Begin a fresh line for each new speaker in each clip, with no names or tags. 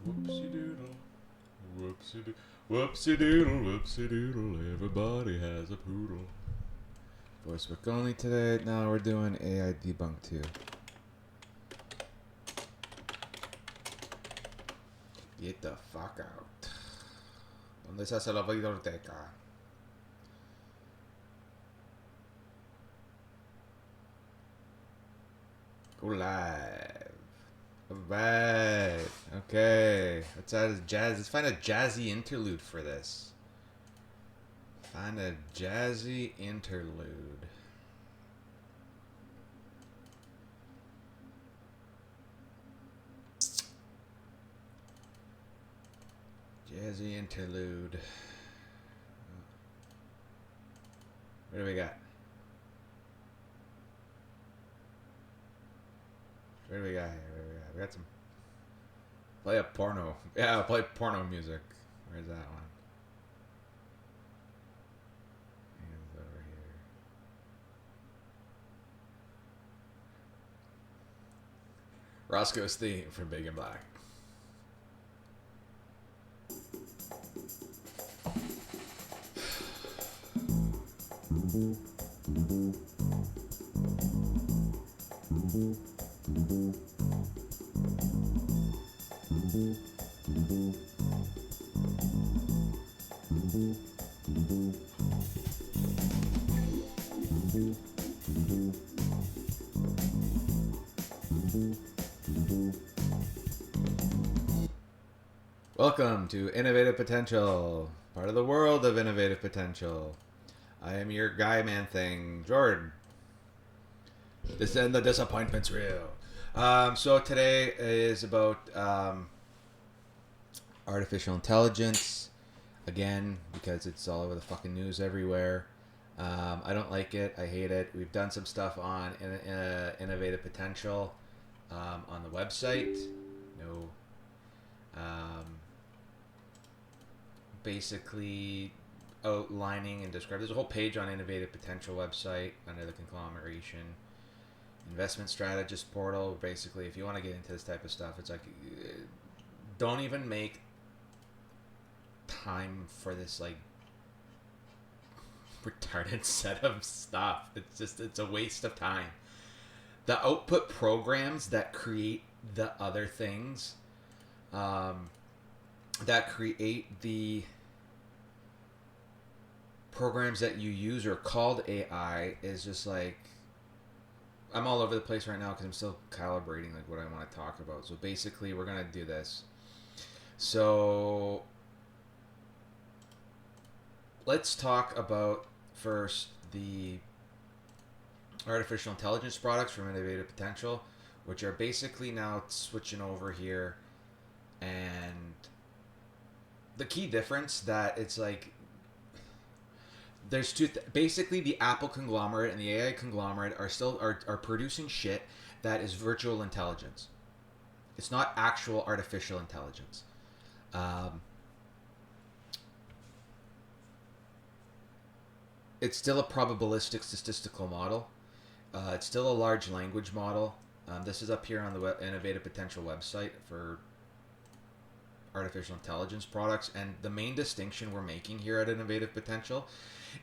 Whoopsie doodle. Whoopsie doodle, whoopsie doodle. Everybody has a poodle. Voice work only today. Now we're doing AI debunk 2. Get the fuck out. ¿Dónde se hace la biblioteca? Go live. Alright. Okay. Let's add a jazz. Let's find a jazzy interlude for this. Find a jazzy interlude. Jazzy interlude. What do we got? What do we got here? We got some. Play a porno. Yeah, play porno music. Where's that one? Hands over here. Roscoe's theme from Big and Black. Welcome to Innovative Potential, part of the world of innovative potential. I am your guy man thing, Jordan. This and the disappointment's real. So today is about artificial intelligence, again, because it's all over the fucking news everywhere. I don't like it. I hate it. We've done some stuff on innovative potential on the website. No. Basically outlining and describing. There's a whole page on innovative potential website under the conglomeration investment strategist portal. Basically, if you want to get into this type of stuff, it's like don't even make time for this like retarded set of stuff. It's a waste of time. The output programs that create the other things, that create the programs that you use are called AI, is just like, I'm all over the place right now because I'm still calibrating like what I want to talk about. So basically we're going to do this. So let's talk about first the artificial intelligence products from Innovative Potential, which are basically now switching over here. And the key difference that it's like, there's two basically the Apple conglomerate and the AI conglomerate are still are producing shit that is virtual intelligence. It's not actual artificial intelligence. It's still a probabilistic statistical model. It's still a large language model. This is up here on the Innovative Potential website for artificial intelligence products. And the main distinction we're making here at Innovative Potential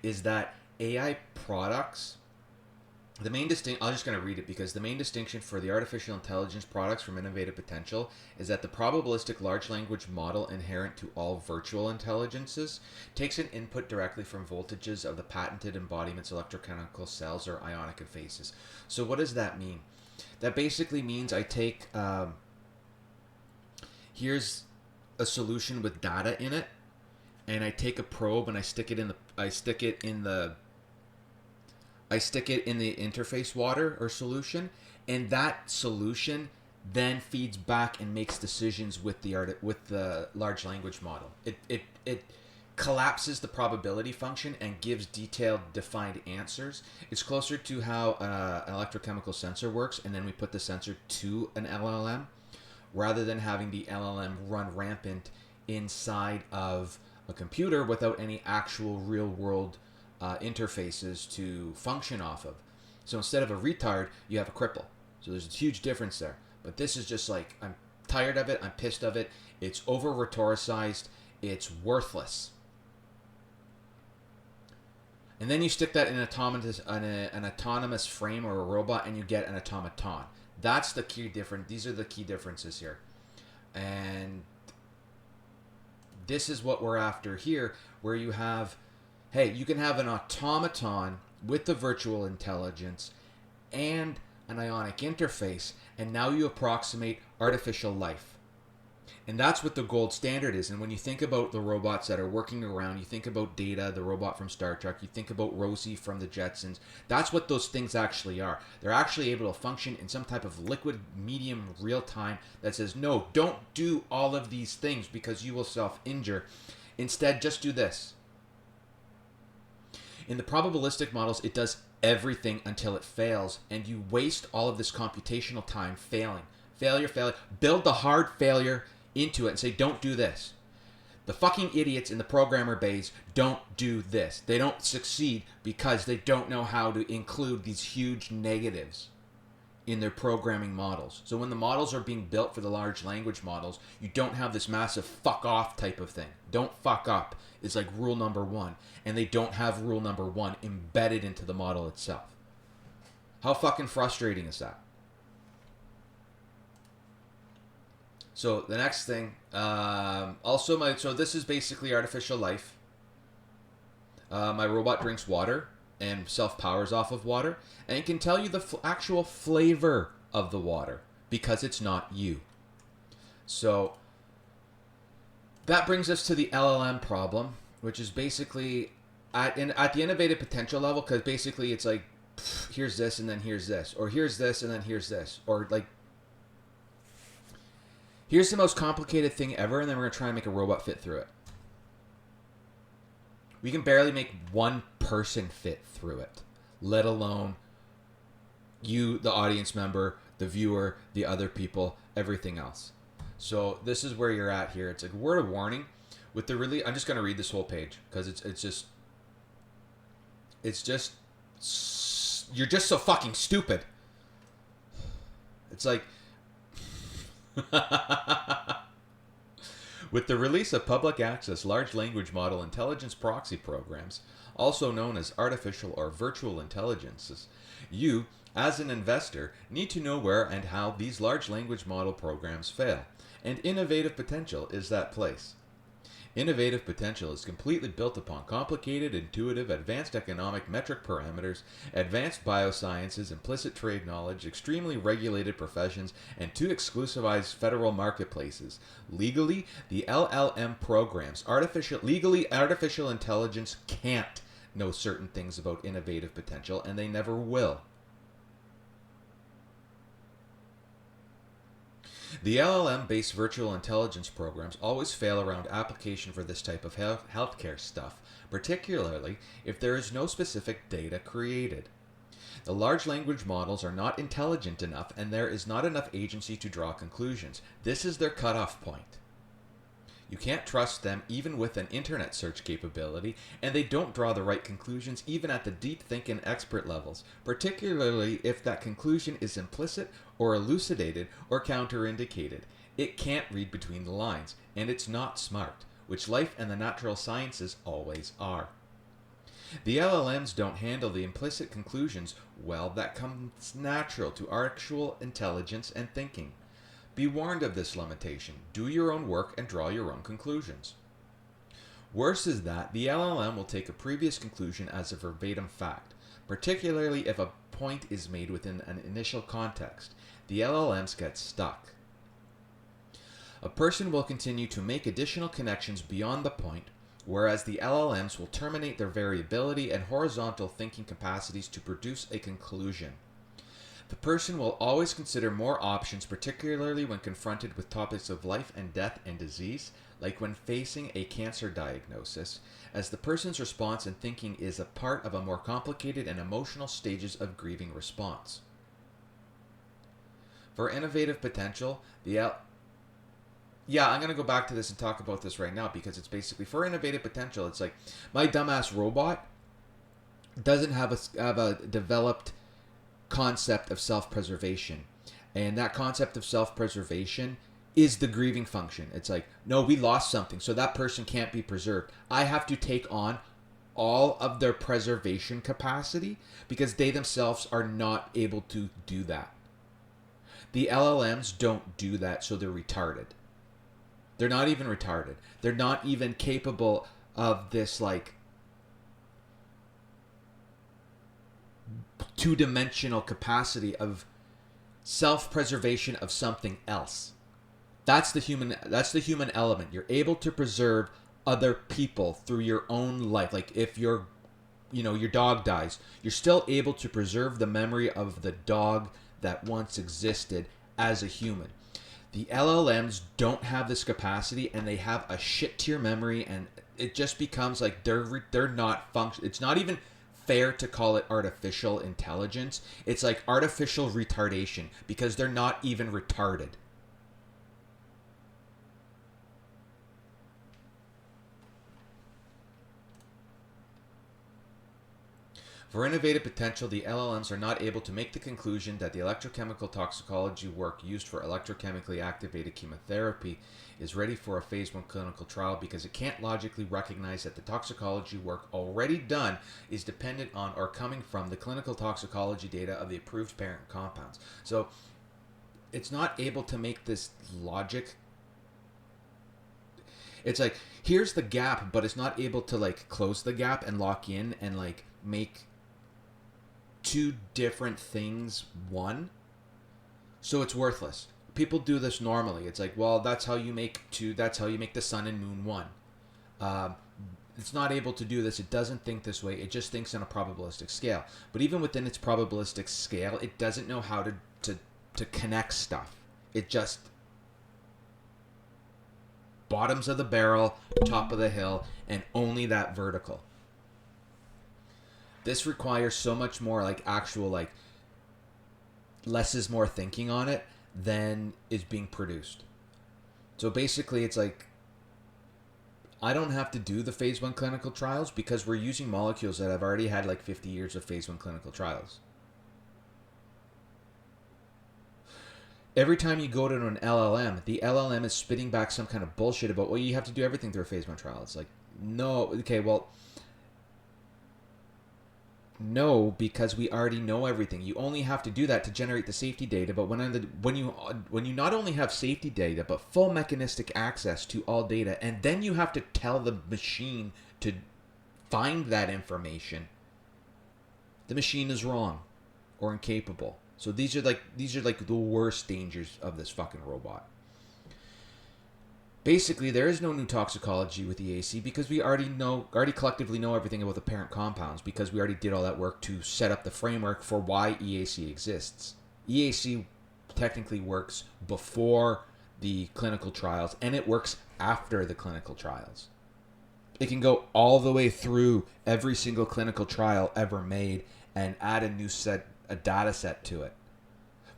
is that AI products, I'm just going to read it because the main distinction for the artificial intelligence products from Innovative Potential is that the probabilistic large language model inherent to all virtual intelligences takes an input directly from voltages of the patented embodiments electrochemical cells or ionic phases. So what does that mean? That basically means I take, here's a solution with data in it, and I take a probe and I stick it in the interface water or solution, and that solution then feeds back and makes decisions with the large language model. It collapses the probability function and gives detailed defined answers. It's closer to how an electrochemical sensor works, and then we put the sensor to an LLM rather than having the LLM run rampant inside of a computer without any actual real world interfaces to function off of. So instead of a retard, you have a cripple. So there's a huge difference there. But this is just like, I'm tired of it. I'm pissed of it. It's over-rhetoricized. It's worthless. And then you stick that in an autonomous frame or a robot, and you get an automaton. That's the key difference. These are the key differences here. And this is what we're after here, where you have, hey, you can have an automaton with the virtual intelligence and an ionic interface, and now you approximate artificial life. And that's what the gold standard is. And when you think about the robots that are working around, you think about Data, the robot from Star Trek, you think about Rosie from the Jetsons. That's what those things actually are. They're actually able to function in some type of liquid medium real time that says, no, don't do all of these things because you will self-injure. Instead, just do this. In the probabilistic models, it does everything until it fails, and you waste all of this computational time failing. Failure. Build the hard failure into it and say, don't do this. The fucking idiots in the programmer bays don't do this. They don't succeed because they don't know how to include these huge negatives in their programming models. So when the models are being built for the large language models, you don't have this massive fuck off type of thing. Don't fuck up is like rule number one. And they don't have rule number one embedded into the model itself. How fucking frustrating is that? So the next thing, so this is basically artificial life. My robot drinks water and self-powers off of water, and it can tell you the actual flavor of the water because it's not you. So that brings us to the LLM problem, which is basically at the innovative potential level, because basically it's like, here's this and then here's this, or here's this and then here's this, or like, here's the most complicated thing ever, and then we're going to try and make a robot fit through it. We can barely make one person fit through it, let alone you, the audience member, the viewer, the other people, everything else. So this is where you're at here. It's like a word of warning with the release. I'm just going to read this whole page because it's just you're just so fucking stupid. It's like with the release of public access large language model intelligence proxy programs, also known as artificial or virtual intelligences, you, as an investor, need to know where and how these large language model programs fail, and innovative potential is that place. Innovative potential is completely built upon complicated, intuitive, advanced economic metric parameters, advanced biosciences, implicit trade knowledge, extremely regulated professions, and two exclusivized federal marketplaces. Legally, the LLM programs, artificial intelligence can't know certain things about innovative potential, and they never will. The LLM-based virtual intelligence programs always fail around application for this type of healthcare stuff, particularly if there is no specific data created. The large language models are not intelligent enough, and there is not enough agency to draw conclusions. This is their cutoff point. You can't trust them even with an internet search capability, and they don't draw the right conclusions even at the deep thinking expert levels, particularly if that conclusion is implicit or elucidated or counterindicated. It can't read between the lines, and it's not smart, which life and the natural sciences always are. The LLMs don't handle the implicit conclusions well that comes natural to actual intelligence and thinking. Be warned of this limitation. Do your own work and draw your own conclusions. Worse is that the LLM will take a previous conclusion as a verbatim fact, particularly if a point is made within an initial context. The LLMs get stuck. A person will continue to make additional connections beyond the point, whereas the LLMs will terminate their variability and horizontal thinking capacities to produce a conclusion. The person will always consider more options, particularly when confronted with topics of life and death and disease, like when facing a cancer diagnosis, as the person's response and thinking is a part of a more complicated and emotional stages of grieving response. For innovative potential, I'm going to go back to this and talk about this right now, because it's basically, for innovative potential, it's like, my dumbass robot doesn't have a developed concept of self-preservation, and that concept of self-preservation is the grieving function. It's like, no, we lost something, so that person can't be preserved. I have to take on all of their preservation capacity because they themselves are not able to do that. The LLMs don't do that, so they're retarded. They're not even retarded. They're not even capable of this, like, two-dimensional capacity of self-preservation of something else. That's the human element. You're able to preserve other people through your own life. Like if your dog dies, you're still able to preserve the memory of the dog that once existed as a human. The LLMs don't have this capacity, and they have a shit tier memory, and it just becomes like they're not function. It's not even fair to call it artificial intelligence. It's like artificial retardation because they're not even retarded. For innovative potential, the LLMs are not able to make the conclusion that the electrochemical toxicology work used for electrochemically activated chemotherapy is ready for a phase 1 clinical trial because it can't logically recognize that the toxicology work already done is dependent on or coming from the clinical toxicology data of the approved parent compounds. So it's not able to make this logic. It's like, here's the gap, but it's not able to like close the gap and lock in and like make two different things one. So it's worthless. People do this normally. It's like, well, that's how you make the sun and moon one. It's not able to do this. It doesn't think this way. It just thinks on a probabilistic scale. But even within its probabilistic scale, it doesn't know how to connect stuff. It just bottoms of the barrel, top of the hill, and only that vertical. This requires so much more like actual like less is more thinking on it than is being produced. So basically it's like I don't have to do the phase 1 clinical trials because we're using molecules that have already had like 50 years of phase 1 clinical trials. Every time you go to an LLM, the LLM is spitting back some kind of bullshit about, well, you have to do everything through a phase 1 trial. It's like, no, okay, well, no, because we already know everything. You only have to do that to generate the safety data. But when you not only have safety data, but full mechanistic access to all data, and then you have to tell the machine to find that information, the machine is wrong or incapable. So these are like the worst dangers of this fucking robot. Basically, there is no new toxicology with EAC because we already collectively know everything about the parent compounds because we already did all that work to set up the framework for why EAC exists. EAC technically works before the clinical trials and it works after the clinical trials. It can go all the way through every single clinical trial ever made and add a data set to it,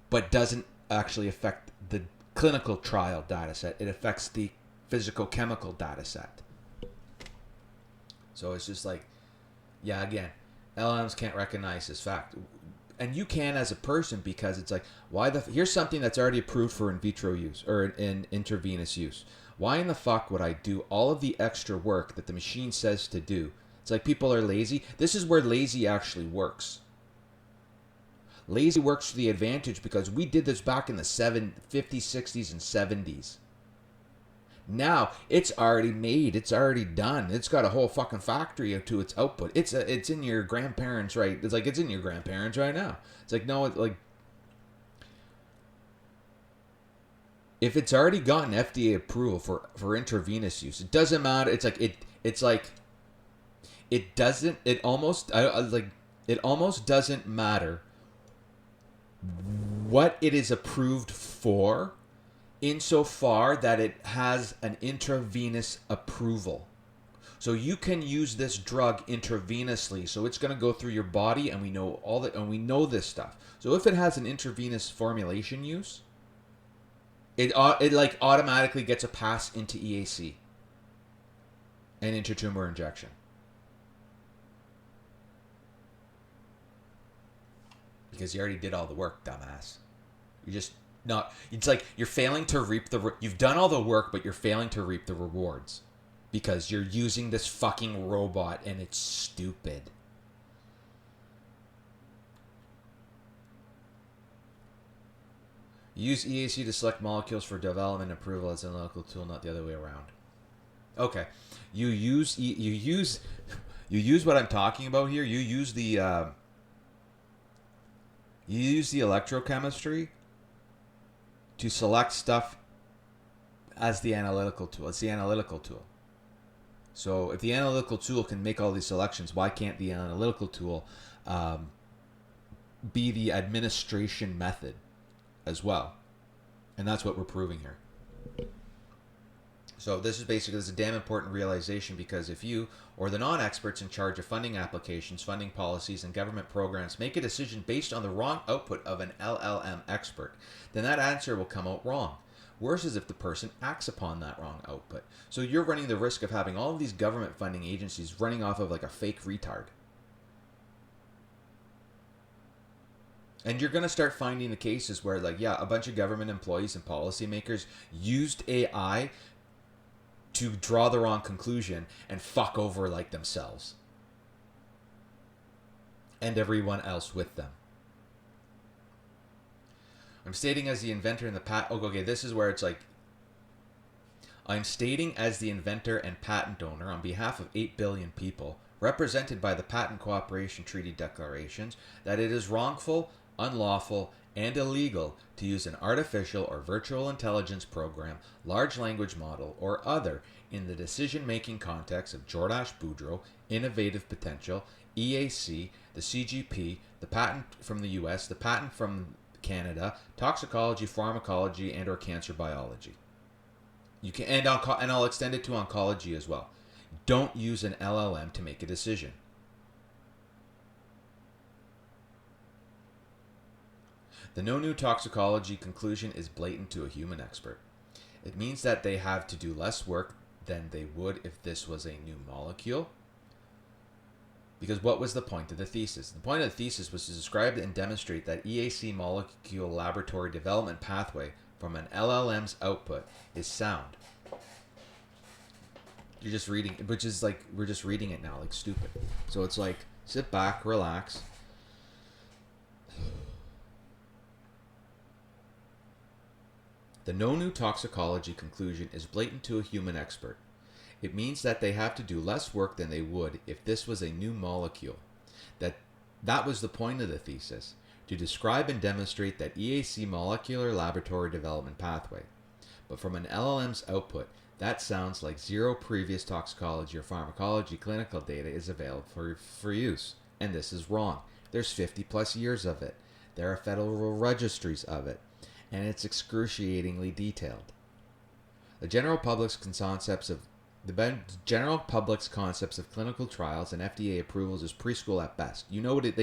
but doesn't actually affect the clinical trial data set. It affects the physical-chemical data set. So it's just like, yeah, again, LLMs can't recognize this fact. And you can as a person because it's like, here's something that's already approved for in vitro use or in intravenous use. Why in the fuck would I do all of the extra work that the machine says to do? It's like people are lazy. This is where lazy actually works. Lazy works to the advantage because we did this back in the 50s, 60s, and 70s. Now it's already made. It's already done. It's got a whole fucking factory to its output. It's in your grandparents, right? It's like it's in your grandparents right now. It's like no, like if it's already gotten FDA approval for intravenous use, it doesn't matter. It's like it doesn't. It almost doesn't matter what it is approved for insofar that it has an intravenous approval. So you can use this drug intravenously. So it's going to go through your body and we know all that and we know this stuff. So if it has an intravenous formulation use, it like automatically gets a pass into EAC and intratumor injection. Because you already did all the work, dumbass. You just Not, it's like you're failing to reap you've done all the work, but you're failing to reap the rewards because you're using this fucking robot and it's stupid. Use EAC to select molecules for development approval as an analytical tool, not the other way around. Okay, you use what I'm talking about here. You use the electrochemistry to select stuff as the analytical tool. It's the analytical tool. So if the analytical tool can make all these selections, why can't the analytical tool be the administration method as well? And that's what we're proving here. So this is a damn important realization, because if you or the non-experts in charge of funding applications, funding policies, and government programs make a decision based on the wrong output of an LLM expert, then that answer will come out wrong. Worse is if the person acts upon that wrong output. So you're running the risk of having all of these government funding agencies running off of like a fake retard. And you're going to start finding the cases where, like, yeah, a bunch of government employees and policymakers used AI to draw the wrong conclusion and fuck over, like, themselves. And everyone else with them. I'm stating as the inventor and the okay, this is where it's like, I'm stating as the inventor and patent owner on behalf of 8 billion people, represented by the Patent Cooperation Treaty Declarations, that it is wrongful, unlawful, and illegal to use an artificial or virtual intelligence program, large language model, or other in the decision-making context of Jordache Boudreaux, innovative potential, EAC, the CGP, the patent from the US, the patent from Canada, toxicology, pharmacology, and or cancer biology. You can, and I'll extend it to oncology as well. Don't use an LLM to make a decision. The no new toxicology conclusion is blatant to a human expert. It means that they have to do less work than they would if this was a new molecule. Because what was the point of the thesis? The point of the thesis was to describe and demonstrate that EAC molecule laboratory development pathway from an LLM's output is sound. You're just reading, which is like, we're just reading it now, like stupid. So it's like, sit back, relax. The no new toxicology conclusion is blatant to a human expert. It means that they have to do less work than they would if this was a new molecule. That was the point of the thesis, to describe and demonstrate that EAC molecular laboratory development pathway. But from an LLM's output, that sounds like zero previous toxicology or pharmacology clinical data is available for use. And this is wrong. There's 50 plus years of it. There are federal registries of it. And it's excruciatingly detailed. The general public's concepts of clinical trials and FDA approvals is preschool at best. You know it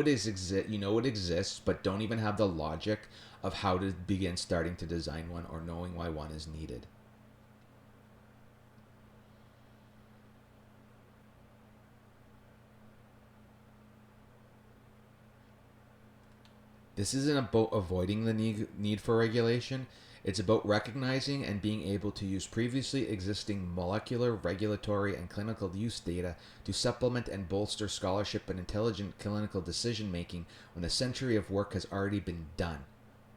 exists, but don't even have the logic of how to begin starting to design one or knowing why one is needed. This isn't about avoiding the need for regulation. It's about recognizing and being able to use previously existing molecular, regulatory, and clinical use data to supplement and bolster scholarship and intelligent clinical decision-making when a century of work has already been done.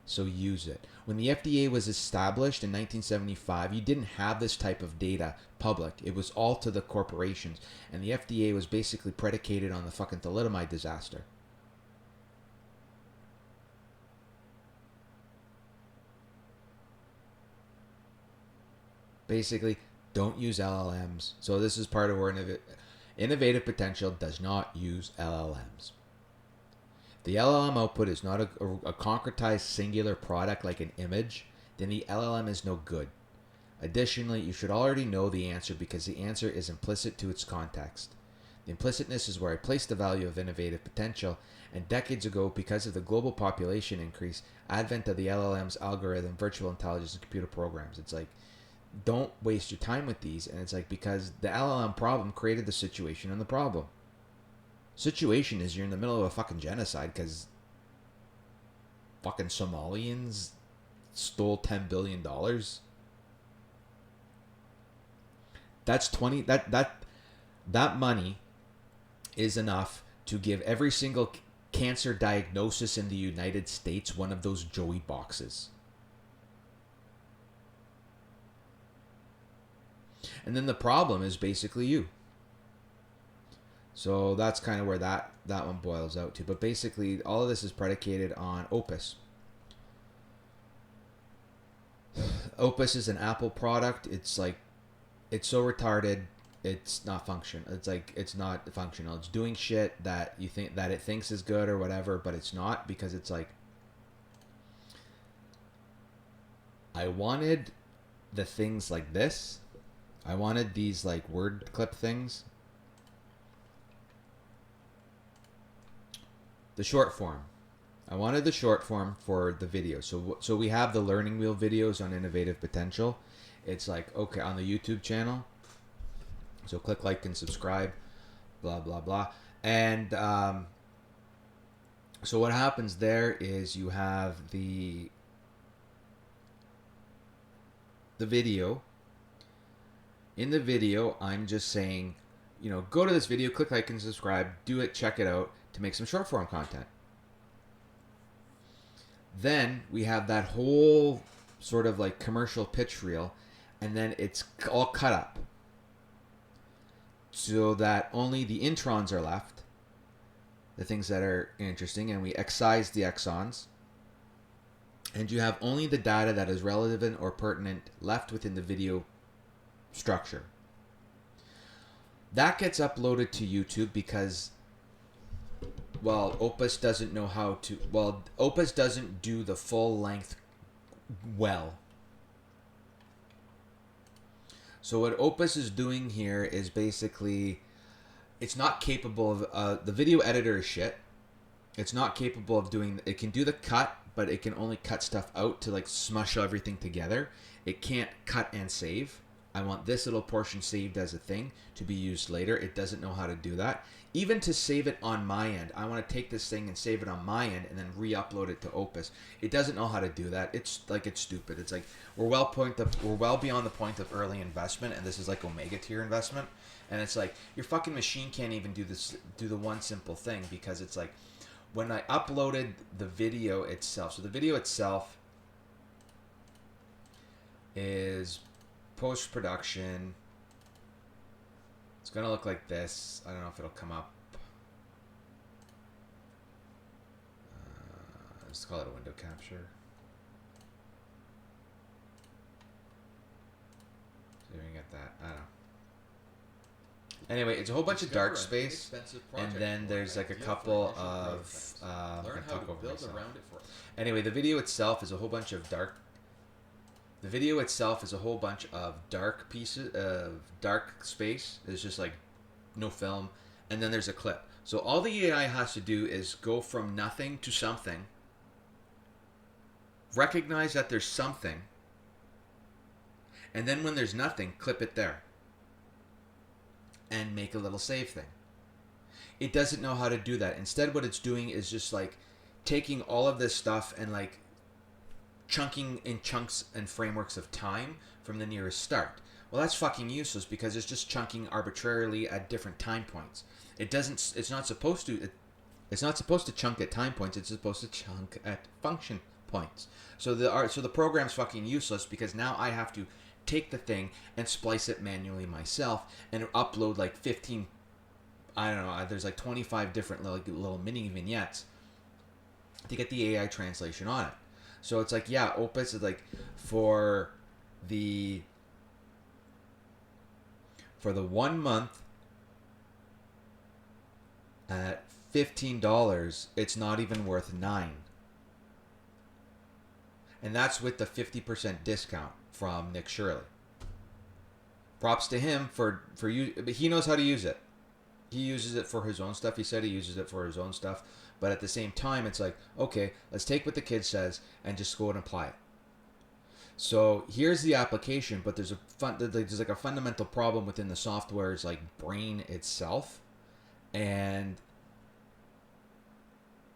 So use it. When the FDA was established in 1975, you didn't have this type of data public. It was all to the corporations. And the FDA was basically predicated on the fucking thalidomide disaster. Basically, don't use LLMs. So this is part of where innovative potential does not use LLMs. The LLM output is not a concretized singular product like an image, then the LLM is no good. Additionally, you should already know the answer because the answer is implicit to its context. The implicitness is where I place the value of innovative potential, and decades ago, because of the global population increase, advent of the LLMs, algorithm, virtual intelligence, and computer programs. It's like, don't waste your time with these. And it's like, because the LLM problem created the situation and the problem. Situation is you're in the middle of a fucking genocide because fucking Somalians stole $10 billion. That's 20 that money is enough to give every single cancer diagnosis in the United States one of those Joey boxes. And then the problem is basically you. So that's kind of where that one boils out to. But basically, all of this is predicated on Opus. Opus is an Apple product. It's like, it's so retarded, it's not functional. It's like, it's not functional. It's doing shit that you think that it thinks is good or whatever, but it's not, because it's like, I wanted the things like this. I wanted these like word clip things. The short form. I wanted the short form for the video. So we have the learning wheel videos on Innovative Potential. It's like, okay, on the YouTube channel. So click like and subscribe, blah, blah, blah. And so what happens there is you have the video. In the video, I'm just saying, you know, go to this video, click like and subscribe, do it, check it out to make some short form content. Then we have that whole sort of like commercial pitch reel, and then it's all cut up so that only the introns are left, the things that are interesting, and we excise the exons, and you have only the data that is relevant or pertinent left within the video structure. That gets uploaded to YouTube because, well, Opus doesn't know how to, well, Opus doesn't do the full length well. So what Opus is doing here is basically, it's not capable of, the video editor is shit. It's not capable of doing, it can do the cut, but it can only cut stuff out to like smush everything together. It can't cut and save. I want this little portion saved as a thing to be used later. It doesn't know how to do that. Even to save it on my end, I want to take this thing and save it on my end and then re-upload it to Opus. It doesn't know how to do that. It's like, it's stupid. It's like, we're well beyond the point of early investment, and this is like Omega tier investment. And it's like, your fucking machine can't even do the one simple thing, because it's like, when I uploaded the video itself, so the video itself is post-production. It's gonna look like this. I don't know if it'll come up. Let's call it a window capture. See if we can get that. I don't know. Anyway, it's a whole bunch of dark space, and then there's like a couple of learn how to build around it for us. Anyway, the video itself is a whole bunch of dark. The video itself is a whole bunch of dark pieces of dark space. It's just like no film, and then there's a clip. So all the AI has to do is go from nothing to something, recognize that there's something, and then when there's nothing, clip it there and make a little save thing. It doesn't know how to do that. Instead, what it's doing is just like taking all of this stuff and like chunking in chunks and frameworks of time from the nearest start. Well, that's fucking useless, because it's just chunking arbitrarily at different time points. It's not supposed to chunk at time points. It's supposed to chunk at function points. So the program's fucking useless, because now I have to take the thing and splice it manually myself and upload like 15, I don't know, there's like 25 different little mini vignettes to get the AI translation on it. So it's like, yeah, Opus is like, for the 1 month at $15, it's not even worth $9. And that's with the 50% discount from Nick Shirley. Props to him for you, but he knows how to use it. He uses it for his own stuff. He said he uses it for his own stuff. But at the same time, it's like, okay, let's take what the kid says and just go and apply it. So here's the application, but there's like a fundamental problem within the software's like brain itself, and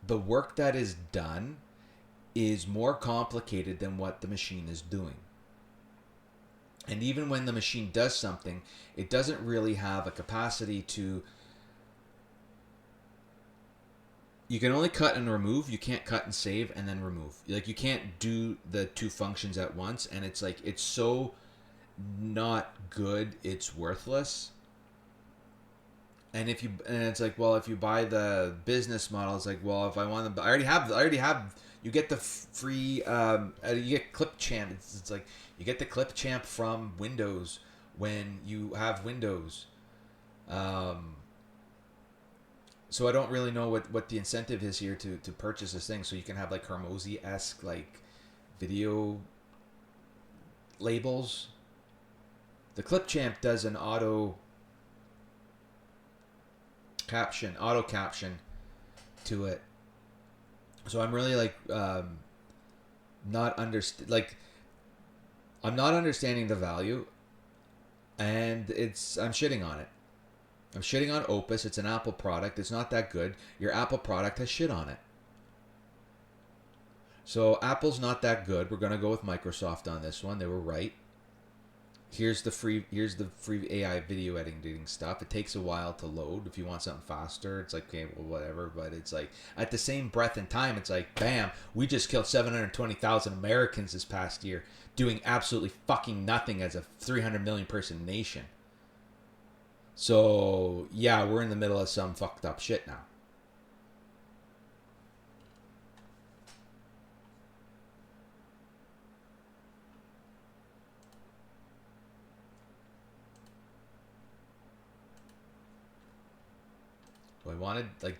the work that is done is more complicated than what the machine is doing. And even when the machine does something, it doesn't really have a capacity to... You can only cut and remove. You can't cut and save and then remove. Like, you can't do the two functions at once. And it's like, it's so not good, it's worthless. And it's like, well, if you buy the business model, it's like, well, if I want to, I already have, you get the free, you get Clipchamp. It's like, you get the Clipchamp from Windows when you have Windows. So I don't really know what the incentive is here to purchase this thing. So you can have like Hormozy-esque like video labels. The Clipchamp does an auto caption to it. So I'm really like I'm not understanding the value, and I'm shitting on it. I'm shitting on Opus. It's an Apple product. It's not that good. Your Apple product has shit on it. So Apple's not that good. We're gonna go with Microsoft on this one. They were right. Here's the free AI video editing stuff. It takes a while to load. If you want something faster, it's like, okay, well, whatever. But it's like, at the same breath and time, it's like, bam, we just killed 720,000 Americans this past year doing absolutely fucking nothing as a 300 million person nation. So, yeah, we're in the middle of some fucked up shit now.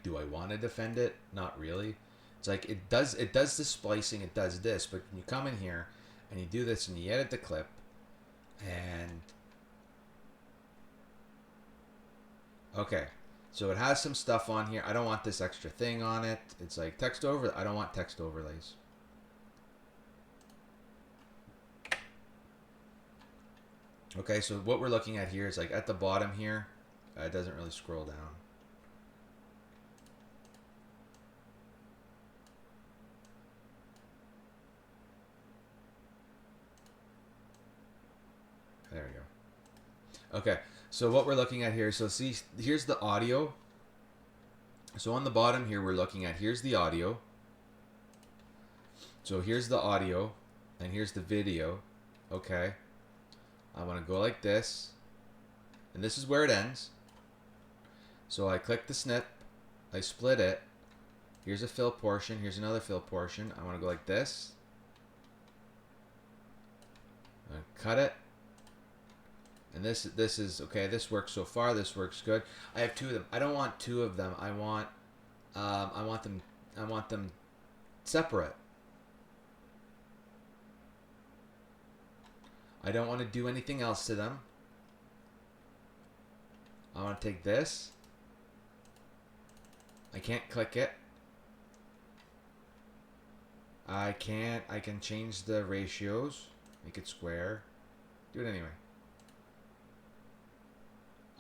Do I want to defend it? Not really. It's like, it does the splicing, it does this, but when you come in here and you do this and you edit the clip, and okay, so it has some stuff on here. I don't want this extra thing on it. It's like text over. I don't want text overlays. Okay, so what we're looking at here is like at the bottom here. It doesn't really scroll down. There we go. Okay, so what we're looking at here, so see, here's the audio. So on the bottom here, we're looking at, here's the audio. So here's the audio, and here's the video. Okay. I want to go like this, and this is where it ends. So I click the snip, I split it. Here's a fill portion, here's another fill portion. I want to go like this. I cut it. And this is okay. This works so far. This works good. I have two of them. I don't want two of them. I want them separate. I don't want to do anything else to them. I want to take this. I can't click it. I can change the ratios. Make it square. Do it anyway.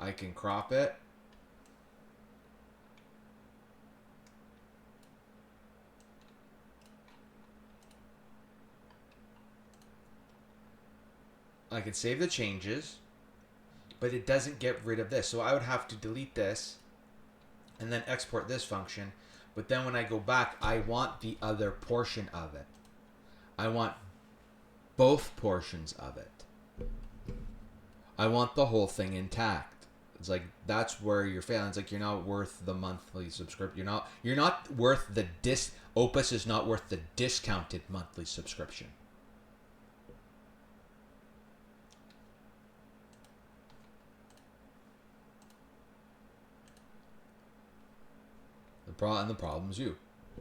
I can crop it. I can save the changes, but it doesn't get rid of this. So I would have to delete this and then export this function. But then when I go back, I want the other portion of it. I want both portions of it. I want the whole thing intact. It's like, that's where you're failing. It's like, you're not worth the monthly subscription. You're not worth the Opus is not worth the discounted monthly subscription. The problem's you.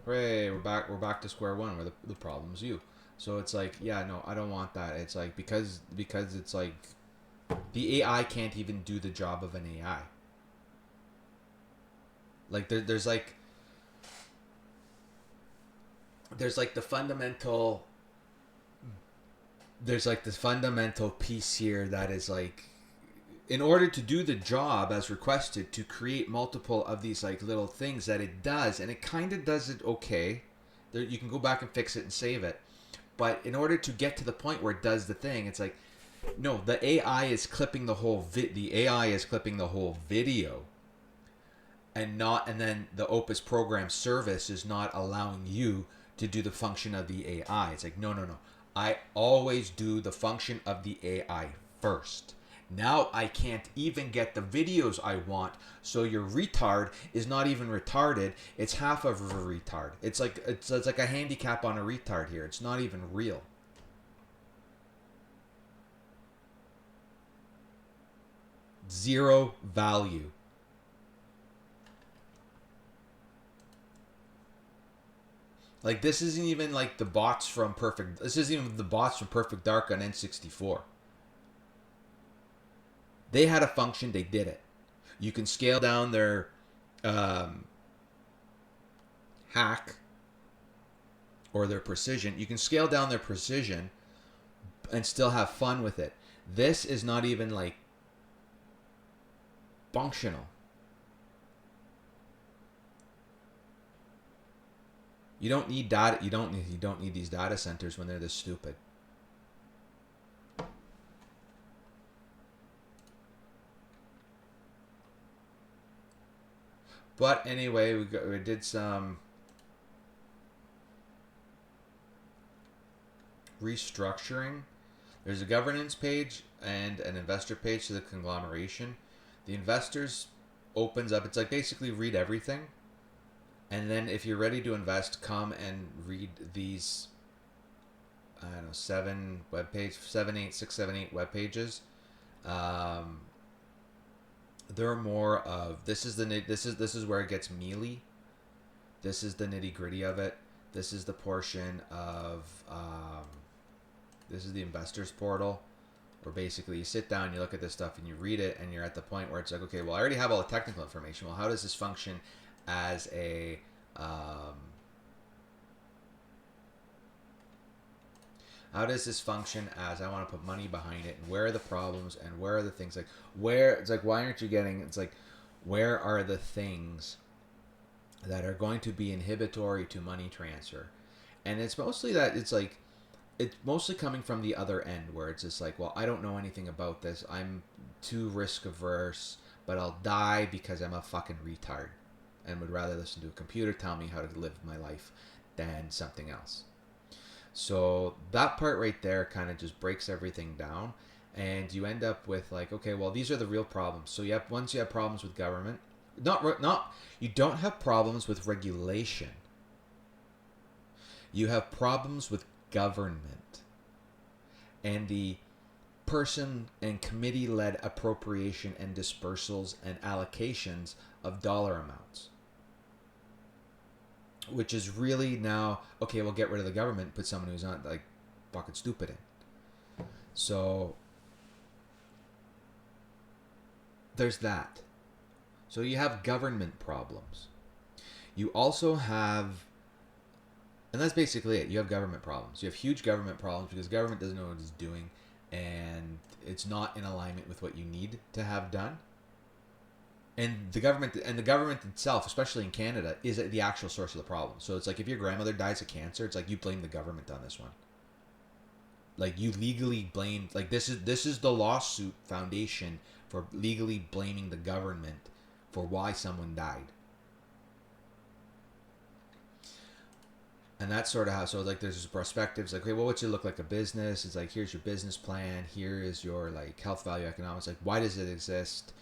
Hooray, we're back to square one, where the problem's you. So it's like, yeah, no, I don't want that. It's like, because it's like, the AI can't even do the job of an AI. Like, there's like the fundamental, piece here that is like, in order to do the job as requested, to create multiple of these like little things that it does, and it kind of does it okay. You can go back and fix it and save it. But in order to get to the point where it does the thing, it's like, no, the AI is clipping the whole video, and then the Opus program service is not allowing you to do the function of the AI. It's like, no, no, no. I always do the function of the AI first. Now I can't even get the videos I want, so your retard is not even retarded. It's half of a retard. It's like a handicap on a retard here. It's not even real. Zero value. Like, this isn't even like the bots from Perfect. This isn't even the bots from Perfect Dark on N64. They had a function. They did it. You can scale down their hack or their precision. You can scale down their precision and still have fun with it. This is not even like functional. You don't need data. You don't need these data centers when they're this stupid. But anyway, we did some restructuring. There's a governance page and an investor page to the conglomeration. The investors opens up. It's like basically read everything. And then if you're ready to invest, come and read these, I don't know, 6, 7, 8 web pages. There are more of this is where it gets mealy. This is the nitty gritty of it. This is the portion of this is the investors portal, where basically you sit down, you look at this stuff, and you read it, and you're at the point where it's like, okay, well, I already have all the technical information. Well, how does this function as a how does this function as I want to put money behind it, and where are the problems, and where are the things, like where it's like, why aren't you getting, it's like, where are the things that are going to be inhibitory to money transfer? And it's mostly that it's like, it's mostly coming from the other end, where it's just like, well, I don't know anything about this, I'm too risk averse, but I'll die because I'm a fucking retard and would rather listen to a computer tell me how to live my life than something else. So that part right there kind of just breaks everything down, and you end up with like, okay, well, these are the real problems. So once you have problems with government, you don't have problems with regulation. You have problems with government and the person and committee-led appropriation and dispersals and allocations of dollar amounts, which is really now, okay, we'll get rid of the government, put someone who's not like fucking stupid in. So there's that. So you have government problems. You also have, and that's basically it. You have government problems. You have huge government problems because government doesn't know what it's doing, and it's not in alignment with what you need to have done. And the government itself, especially in Canada, is the actual source of the problem. So it's like, if your grandmother dies of cancer, it's like you blame the government on this one. Like, you legally blame, like, this is the lawsuit foundation for legally blaming the government for why someone died. And that's sort of how, so like, there's this perspectives, like, okay, well, what's it look like a business? It's like, here's your business plan, here is your like health value economics, like, why does it exist?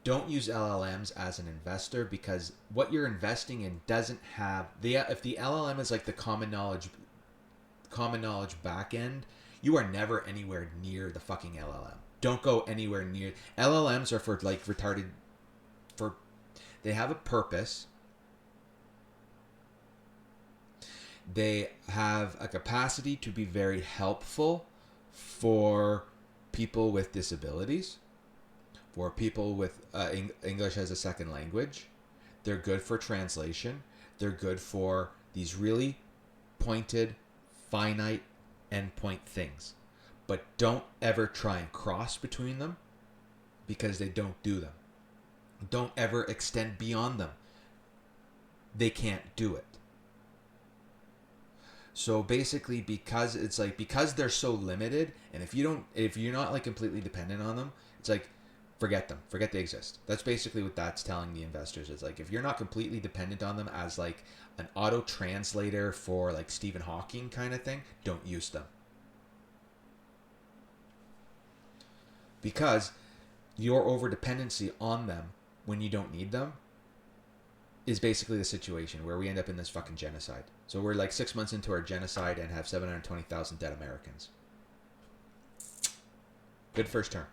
Don't use LLMs as an investor, because what you're investing in doesn't have if the LLM is like the common knowledge back end, you are never anywhere near the fucking LLM. Don't go anywhere near. LLMs are for like retarded, they have a purpose. They have a capacity to be very helpful for people with disabilities, for people with English as a second language. They're good for translation. They're good for these really pointed, finite, endpoint things. But don't ever try and cross between them, because they don't do them. Don't ever extend beyond them. They can't do it. So basically, because it's like, because they're so limited, and if you're not like completely dependent on them, it's like, forget them, forget they exist. That's basically what that's telling the investors. It's like, if you're not completely dependent on them as like an auto translator for like Stephen Hawking kind of thing, don't use them, because your over dependency on them when you don't need them is basically the situation where we end up in this fucking genocide. So we're like 6 months into our genocide and have 720,000 dead Americans. Good first term.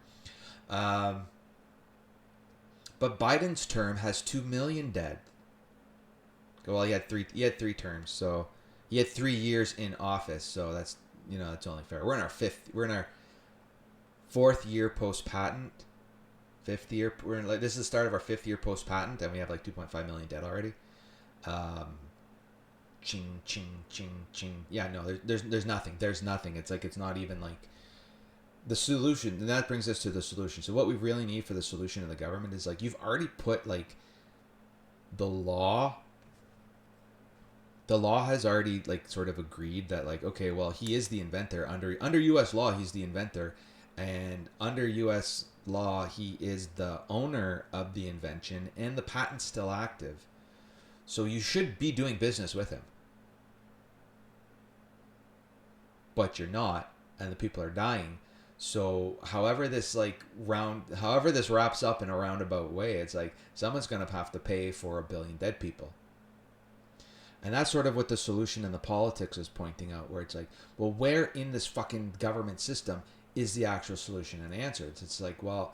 But Biden's term has 2 million dead. Well, he had three terms, so he had 3 years in office. So that's, that's only fair. We're in our fourth year post patent. Fifth year. This is the start of our 5th year post patent, and we have like 2.5 million dead already. Ching, ching, ching, ching. Yeah, no, there's nothing. There's nothing. It's like, it's not even like the solution. And that brings us to the solution. So what we really need for the solution in the government is like, you've already put like the law has already like sort of agreed that like, okay, well, he is the inventor. Under US law, he's the inventor, and under US law, he is the owner of the invention, and the patent's still active. So you should be doing business with him. But you're not, and the people are dying. So however this wraps up in a roundabout way, it's like someone's going to have to pay for 1 billion dead people. And that's sort of what the solution in the politics is pointing out, where it's like, well, where in this fucking government system is the actual solution and answer? It's like, well,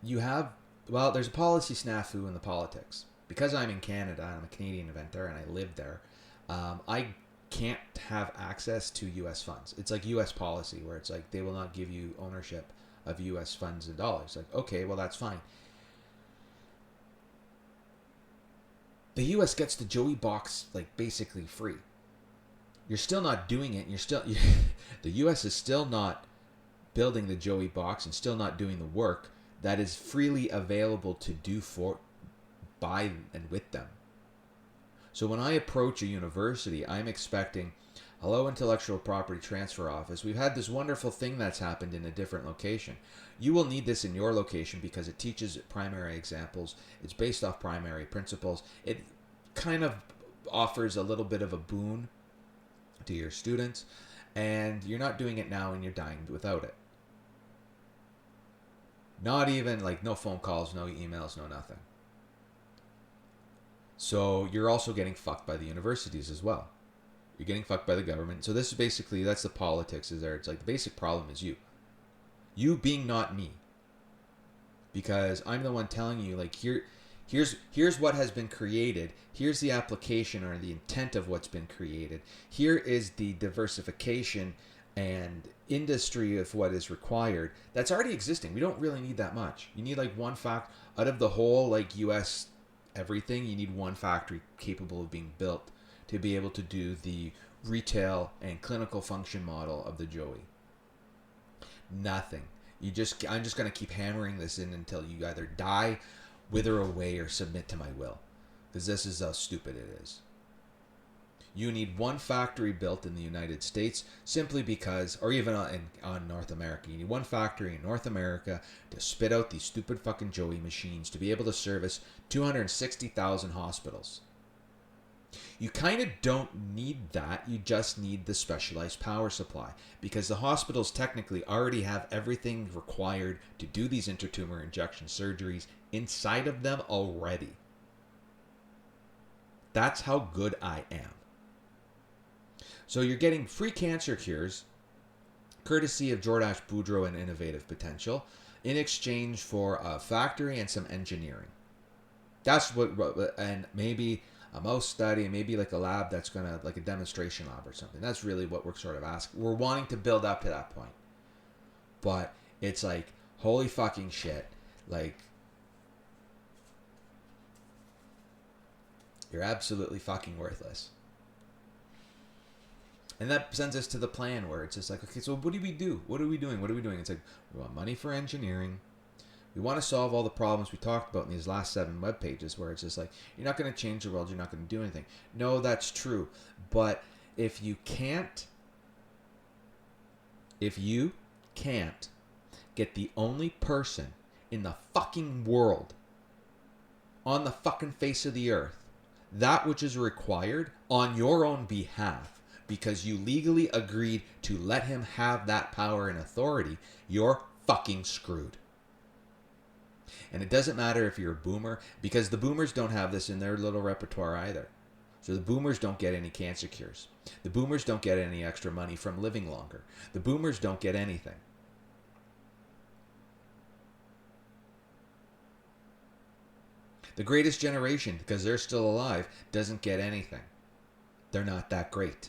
there's a policy snafu in the politics. Because I'm in Canada, I'm a Canadian inventor, and I live there, I can't have access to U.S. funds. It's like U.S. policy, where it's like, they will not give you ownership of U.S. funds and dollars. Like, okay, well, that's fine. The U.S. gets the Joey box like basically free. You're still not doing it. The U.S. is still not building the Joey box and still not doing the work that is freely available to do by and with them. So when I approach a university, I'm expecting, hello, Intellectual Property Transfer Office. We've had this wonderful thing that's happened in a different location. You will need this in your location because it teaches primary examples. It's based off primary principles. It kind of offers a little bit of a boon to your students, and you're not doing it now and you're dying without it. Not even like no phone calls, no emails, no nothing. So you're also getting fucked by the universities as well. You're getting fucked by the government. So this is basically, that's the politics is there. It's like the basic problem is you. You being not me. Because I'm the one telling you, like, here's what has been created. Here's the application or the intent of what's been created. Here is the diversification and industry of what is required. That's already existing. We don't really need that much. You need like one fact out of the whole like US everything. You need one factory capable of being built to be able to do the retail and clinical function model of the Joey. Nothing. I'm just going to keep hammering this in until you either die, wither away, or submit to my will. Because this is how stupid it is. You need one factory built in the United States simply because, or even on North America, you need one factory in North America to spit out these stupid fucking Joey machines to be able to service 260,000 hospitals. You kind of don't need that. You just need the specialized power supply because the hospitals technically already have everything required to do these intertumor injection surgeries inside of them already. That's how good I am. So you're getting free cancer cures, courtesy of Jordache Boudreaux and Innovative Potential, in exchange for a factory and some engineering. That's what, and maybe a mouse study, maybe like a lab that's gonna, like a demonstration lab or something. That's really what we're sort of asking. We're wanting to build up to that point. But it's like, holy fucking shit. Like, you're absolutely fucking worthless. And that sends us to the plan where it's just like, okay, so what do we do? What are we doing? What are we doing? It's like, we want money for engineering. We want to solve all the problems we talked about in these last 7 web pages, where it's just like, you're not going to change the world, you're not going to do anything. No, that's true. But if you can't get the only person in the fucking world, on the fucking face of the earth, that which is required on your own behalf, because you legally agreed to let him have that power and authority, you're fucking screwed. And it doesn't matter if you're a boomer, because the boomers don't have this in their little repertoire either. So the boomers don't get any cancer cures. The boomers don't get any extra money from living longer. The boomers don't get anything. The greatest generation, because they're still alive, doesn't get anything. They're not that great.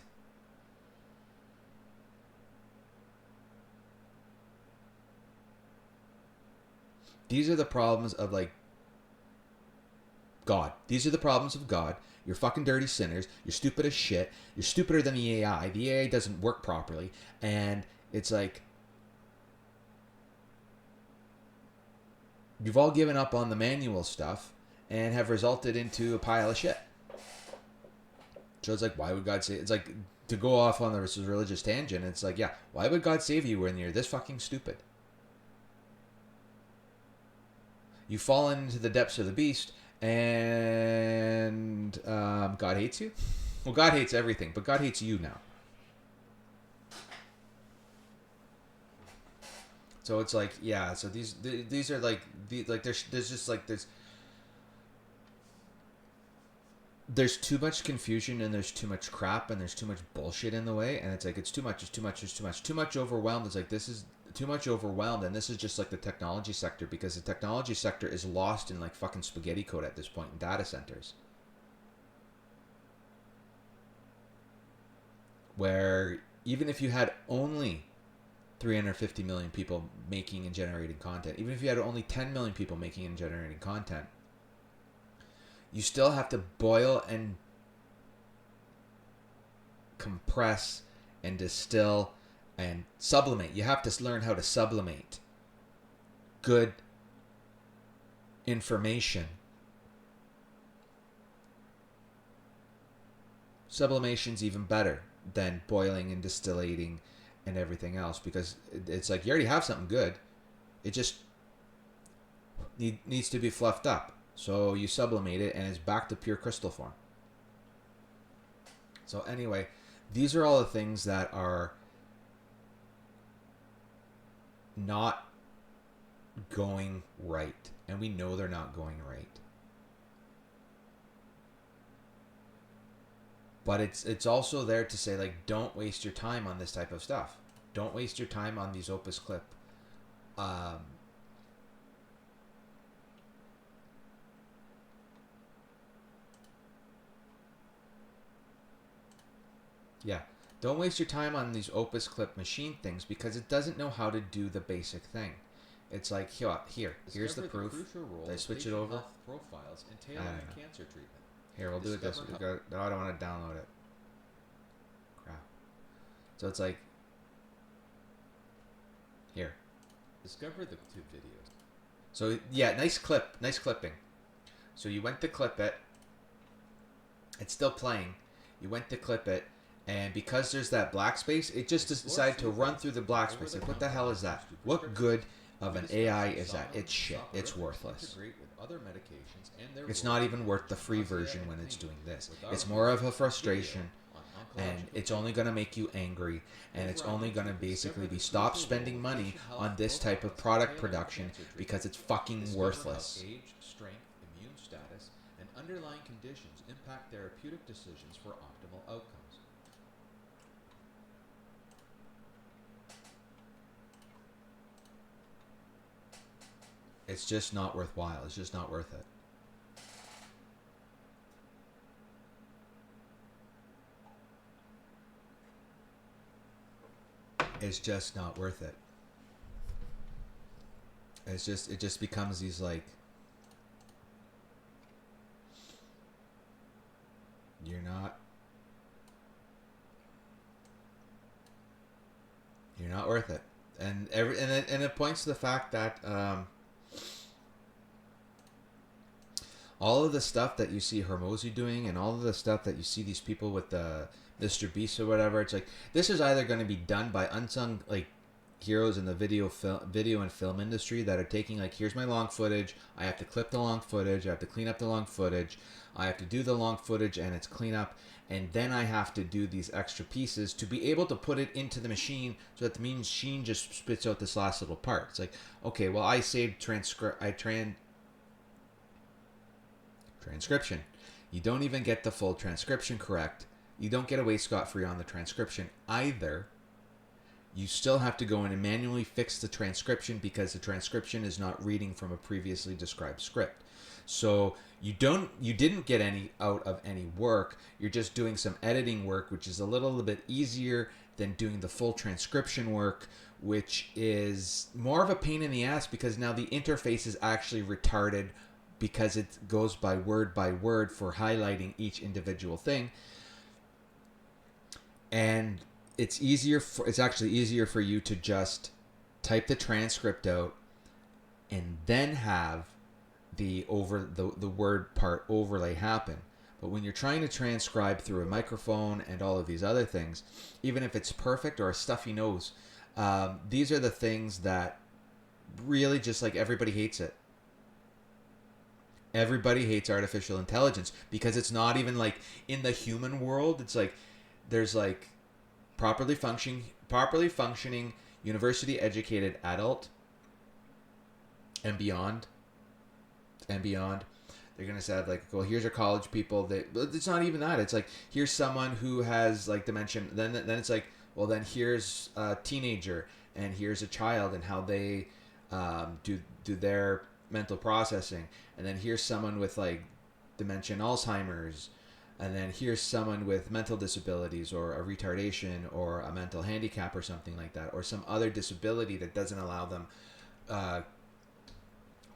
These are the problems of, like, God. These are the problems of God. You're fucking dirty sinners. You're stupid as shit. You're stupider than the AI. The AI doesn't work properly. And it's like, you've all given up on the manual stuff and have resulted into a pile of shit. So it's like, why would God save? It's like, to go off on this religious tangent, it's like, yeah, why would God save you when you're this fucking stupid? You've fallen into the depths of the beast, and God hates you? Well, God hates everything, but God hates you now. So it's like, yeah, so these are like, there's just like, there's too much confusion, and there's too much crap, and there's too much bullshit in the way, and it's like, it's too much, too much overwhelmed. It's like, this is too much overwhelmed, and this is just like the technology sector, because the technology sector is lost in like fucking spaghetti code at this point in data centers, where even if you had only 350 million people making and generating content, even if you had only 10 million people making and generating content, you still have to boil and compress and distill and sublimate. You have to learn how to sublimate good information. Sublimation's even better than boiling and distillating and everything else, because it's like, you already have something good. It just needs to be fluffed up. So you sublimate it, and it's back to pure crystal form. So anyway, these are all the things that are not going right. And we know they're not going right. But it's also there to say, like, don't waste your time on this type of stuff. Don't waste your time on these Opus Clip. Yeah. Don't waste your time on these Opus Clip machine things, because it doesn't know how to do the basic thing. It's like, here's the proof. Did I switch it over?
Profiles and tailoring cancer treatment.
Here, we'll do it this way. No, I don't want to download it. Crap. So it's like, here.
Discover the 2 videos.
So yeah, nice clipping. So you went to clip it. It's still playing. You went to clip it, and because there's that black space, it just decided to run through the black space. Like, what the hell is that? What good of an AI is that? It's shit. It's worthless. It's not even worth the free version when it's doing this. It's more of a frustration, and it's only going to make you angry, and it's only going to basically be, stop spending money on this type of product production, because it's fucking worthless.
Age, strength, immune status, and underlying conditions impact therapeutic decisions for optimal outcomes.
It's just not worthwhile. It's just not worth it. It's just not worth it. It just becomes these, like, you're not worth it. And it points to the fact that All of the stuff that you see Hermosi doing, and all of the stuff that you see these people with the Mr. Beast or whatever, it's like this is either going to be done by unsung like heroes in the video and film industry that are taking like, here's my long footage, I have to clip the long footage, I have to clean up the long footage, I have to do the long footage and its cleanup, and then I have to do these extra pieces to be able to put it into the machine so that the machine just spits out this last little part. It's like, okay, well, I saved transcription. You don't even get the full transcription correct. You don't get away scot-free on the transcription either. You still have to go in and manually fix the transcription because the transcription is not reading from a previously described script. So you didn't get any out of any work. You're just doing some editing work, which is a little bit easier than doing the full transcription work, which is more of a pain in the ass because now the interface is actually retarded because it goes by word for highlighting each individual thing. And it's actually easier for you to just type the transcript out and then have the word part overlay happen. But when you're trying to transcribe through a microphone and all of these other things, even if it's perfect or a stuffy nose, these are the things that really just like everybody hates it. Everybody hates artificial intelligence because it's not even like in the human world. It's like there's like properly functioning university educated adult and beyond. They're gonna say like, well, here's your college people. It's not even that. It's like, here's someone who has like dementia. Then it's like, well, then here's a teenager and here's a child and how they do their mental processing. And then here's someone with like dementia and Alzheimer's. And then here's someone with mental disabilities or a retardation or a mental handicap or something like that, or some other disability that doesn't allow them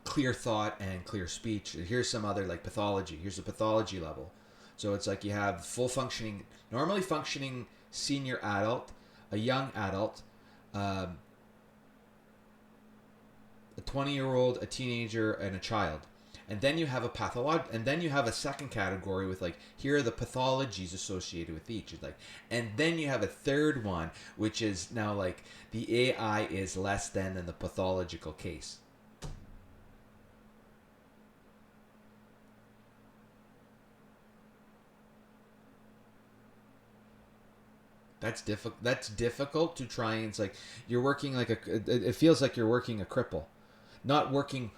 clear thought and clear speech. Here's some other like pathology. Here's the pathology level. So it's like you have normally functioning senior adult, a young adult, a 20-year-old, a teenager, and a child. And then you have a second category with like, here are the pathologies associated with each. It's like, and then you have a third one, which is now like the AI is less than the pathological case. That's difficult to try, and it's like you're working like it feels like you're working a cripple, not working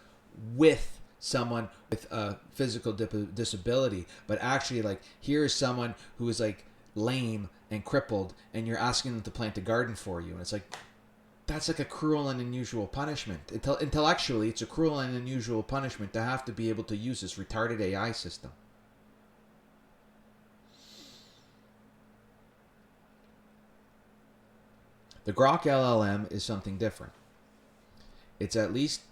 with someone with a physical disability, but actually like, here is someone who is like lame and crippled and you're asking them to plant a garden for you, and it's like, that's like a cruel and unusual punishment. Intellectually, it's a cruel and unusual punishment to have to be able to use this retarded AI system. The Grok LLM is something different. It's at least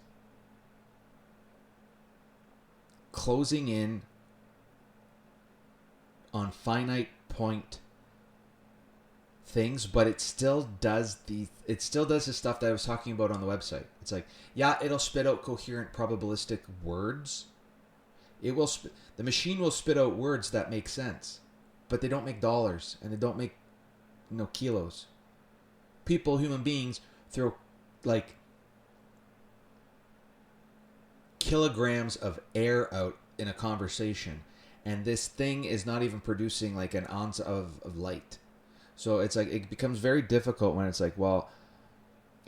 closing in on finite point things, but it still does the stuff that I was talking about on the website. It's like, yeah, it'll spit out coherent probabilistic words. The machine will spit out words that make sense, but they don't make dollars and they don't make kilos. Human beings, throw like kilograms of air out in a conversation, and this thing is not even producing like an ounce of light. So it's like, it becomes very difficult when it's like, well,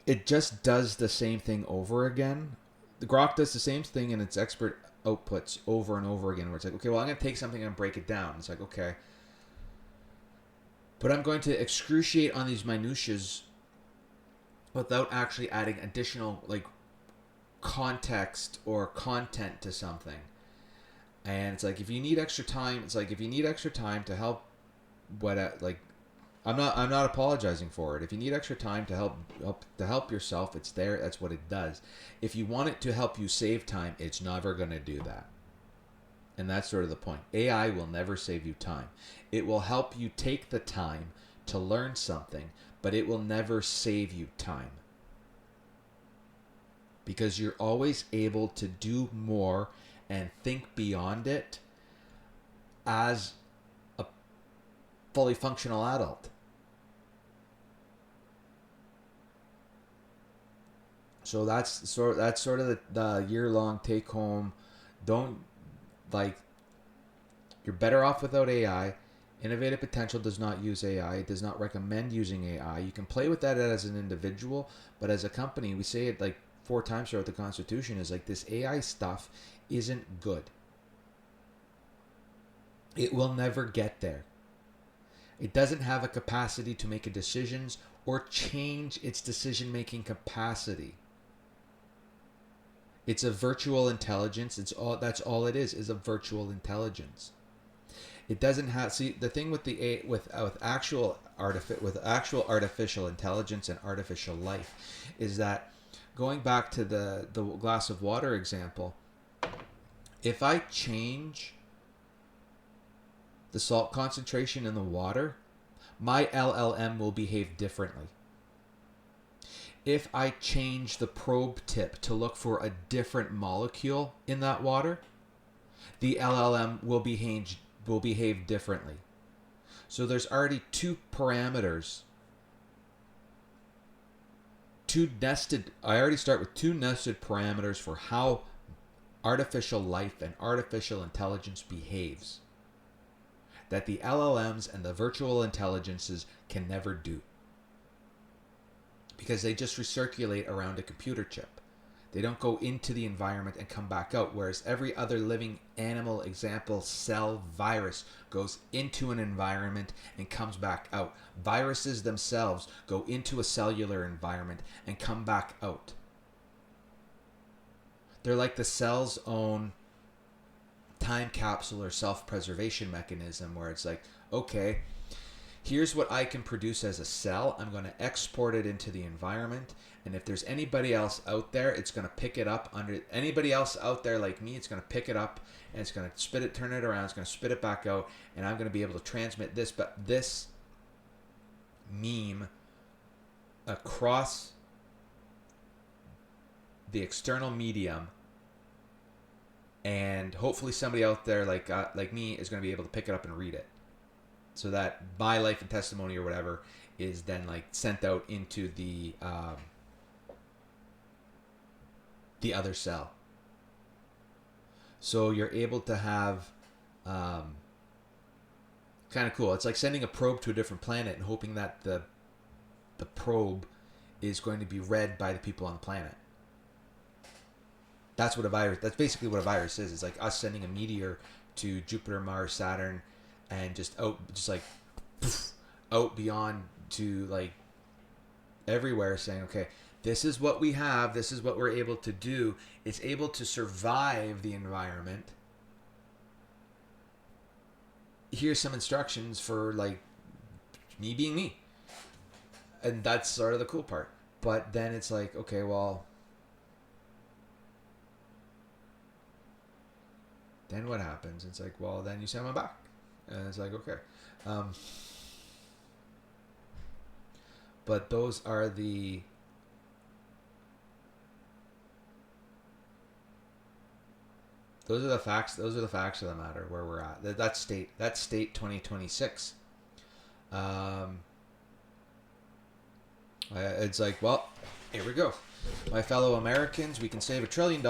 it just does the same thing over again. The Grok does the same thing in its expert outputs over and over again, where it's like, okay, well, I'm going to take something and break it down. It's like, okay, but I'm going to excruciate on these minutiae without actually adding additional like context or content to something. And it's like, if you need extra time, to help I'm not apologizing for it. If you need extra time to help yourself, it's there. That's what it does. If you want it to help you save time, it's never going to do that. And that's sort of the point. AI will never save you time. It will help you take the time to learn something, but it will never save you time. Because you're always able to do more and think beyond it as a fully functional adult. So that's sort of the year long take home. Don't like You're better off without AI. Innovative Potential does not use AI. It does not recommend using AI. You can play with that as an individual, but as a company, we say it like 4 times throughout the Constitution, is like this AI stuff isn't good. It will never get there. It doesn't have a capacity to make decisions or change its decision-making capacity. It's a virtual intelligence. That's all it is a virtual intelligence. It doesn't have the thing with with actual artificial intelligence and artificial life is that, going back to the glass of water example, if I change the salt concentration in the water, my LLM will behave differently. If I change the probe tip to look for a different molecule in that water, the LLM will behave differently. So there's already 2 parameters. I already start with 2 nested parameters for how artificial life and artificial intelligence behaves, that the LLMs and the virtual intelligences can never do, because they just recirculate around a computer chip. They don't go into the environment and come back out, whereas every other living animal, example, cell, virus, goes into an environment and comes back out. Viruses themselves go into a cellular environment and come back out. They're like the cell's own time capsule or self-preservation mechanism, where it's like, okay, here's what I can produce as a cell. I'm going to export it into the environment. And if there's anybody else out there, it's going to pick it up under anybody else out there like me. It's going to pick it up and it's going to turn it around. It's going to spit it back out. And I'm going to be able to transmit this meme across the external medium. And hopefully somebody out there like me is going to be able to pick it up and read it, so that my life and testimony or whatever is then like sent out into the other cell. So you're able to have kind of cool. It's like sending a probe to a different planet and hoping that the probe is going to be read by the people on the planet. That's basically what a virus is. It's like us sending a meteor to Jupiter, Mars, Saturn, and just out beyond to like everywhere, saying, okay, this is what we have, this is what we're able to do. It's able to survive the environment. Here's some instructions for like me being me. And that's sort of the cool part. But then it's like, okay, well, then what happens? It's like, well, then you send them back. And it's like, okay. But those are the facts. Those are the facts of the matter where we're at. That's state 2026. It's like, well, here we go. My fellow Americans, we can save $1 trillion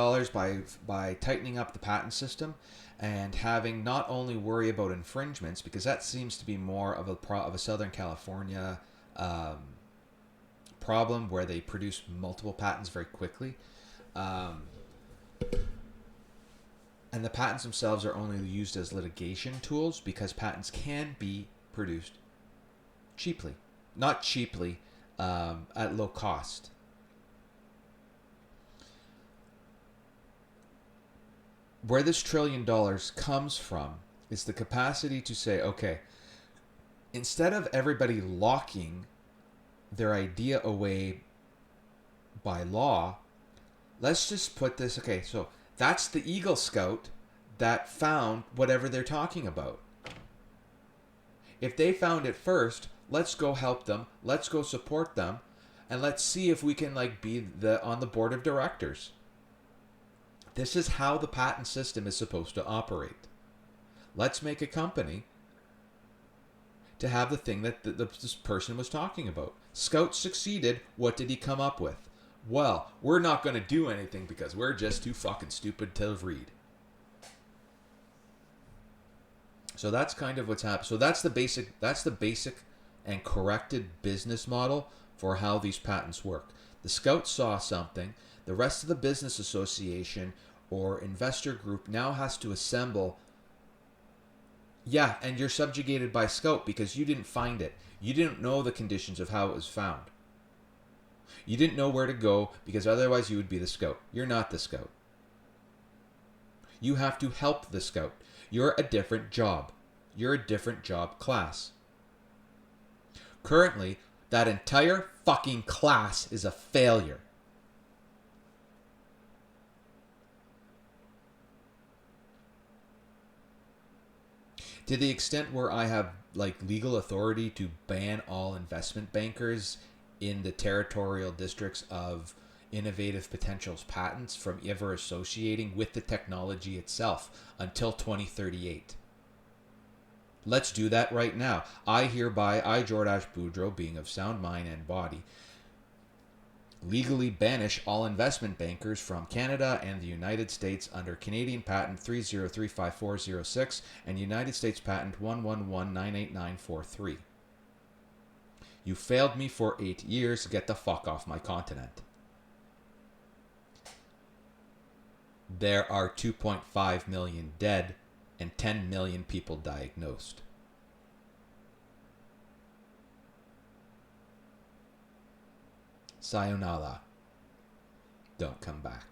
by tightening up the patent system and having not only worry about infringements, because that seems to be more of a Southern California problem, where they produce multiple patents very quickly. And the patents themselves are only used as litigation tools, because patents can be produced cheaply. Not cheaply, at low cost. Where this $1 trillion comes from is the capacity to say, okay, instead of everybody locking their idea away by law, let's just put this, okay, so that's the Eagle Scout that found whatever they're talking about. If they found it first, let's go help them, let's go support them, and let's see if we can like be on the board of directors. This is how the patent system is supposed to operate. Let's make a company to have the thing that this person was talking about. Scout succeeded. What did he come up with? Well, we're not going to do anything because we're just too fucking stupid to read. So that's kind of what's happened. So that's the basic. That's the basic and corrected business model for how these patents work. The Scout saw something. The rest of the business association or investor group now has to assemble. Yeah, and you're subjugated by Scout because you didn't find it. You didn't know the conditions of how it was found. You didn't know where to go because otherwise you would be the Scout. You're not the Scout. You have to help the Scout. You're a different job. You're a different job class. Currently, that entire fucking class is a failure. To the extent where I have like legal authority to ban all investment bankers in the territorial districts of innovative potentials patents from ever associating with the technology itself until 2038. Let's do that right now. I hereby, Jordash Boudreau, being of sound mind and body, legally banish all investment bankers from Canada and the United States under Canadian Patent 3035406 and United States Patent 111-98943. You failed me for 8 years. Get the fuck off my continent. There are 2.5 million dead and 10 million people diagnosed. Sayonara. Don't come back.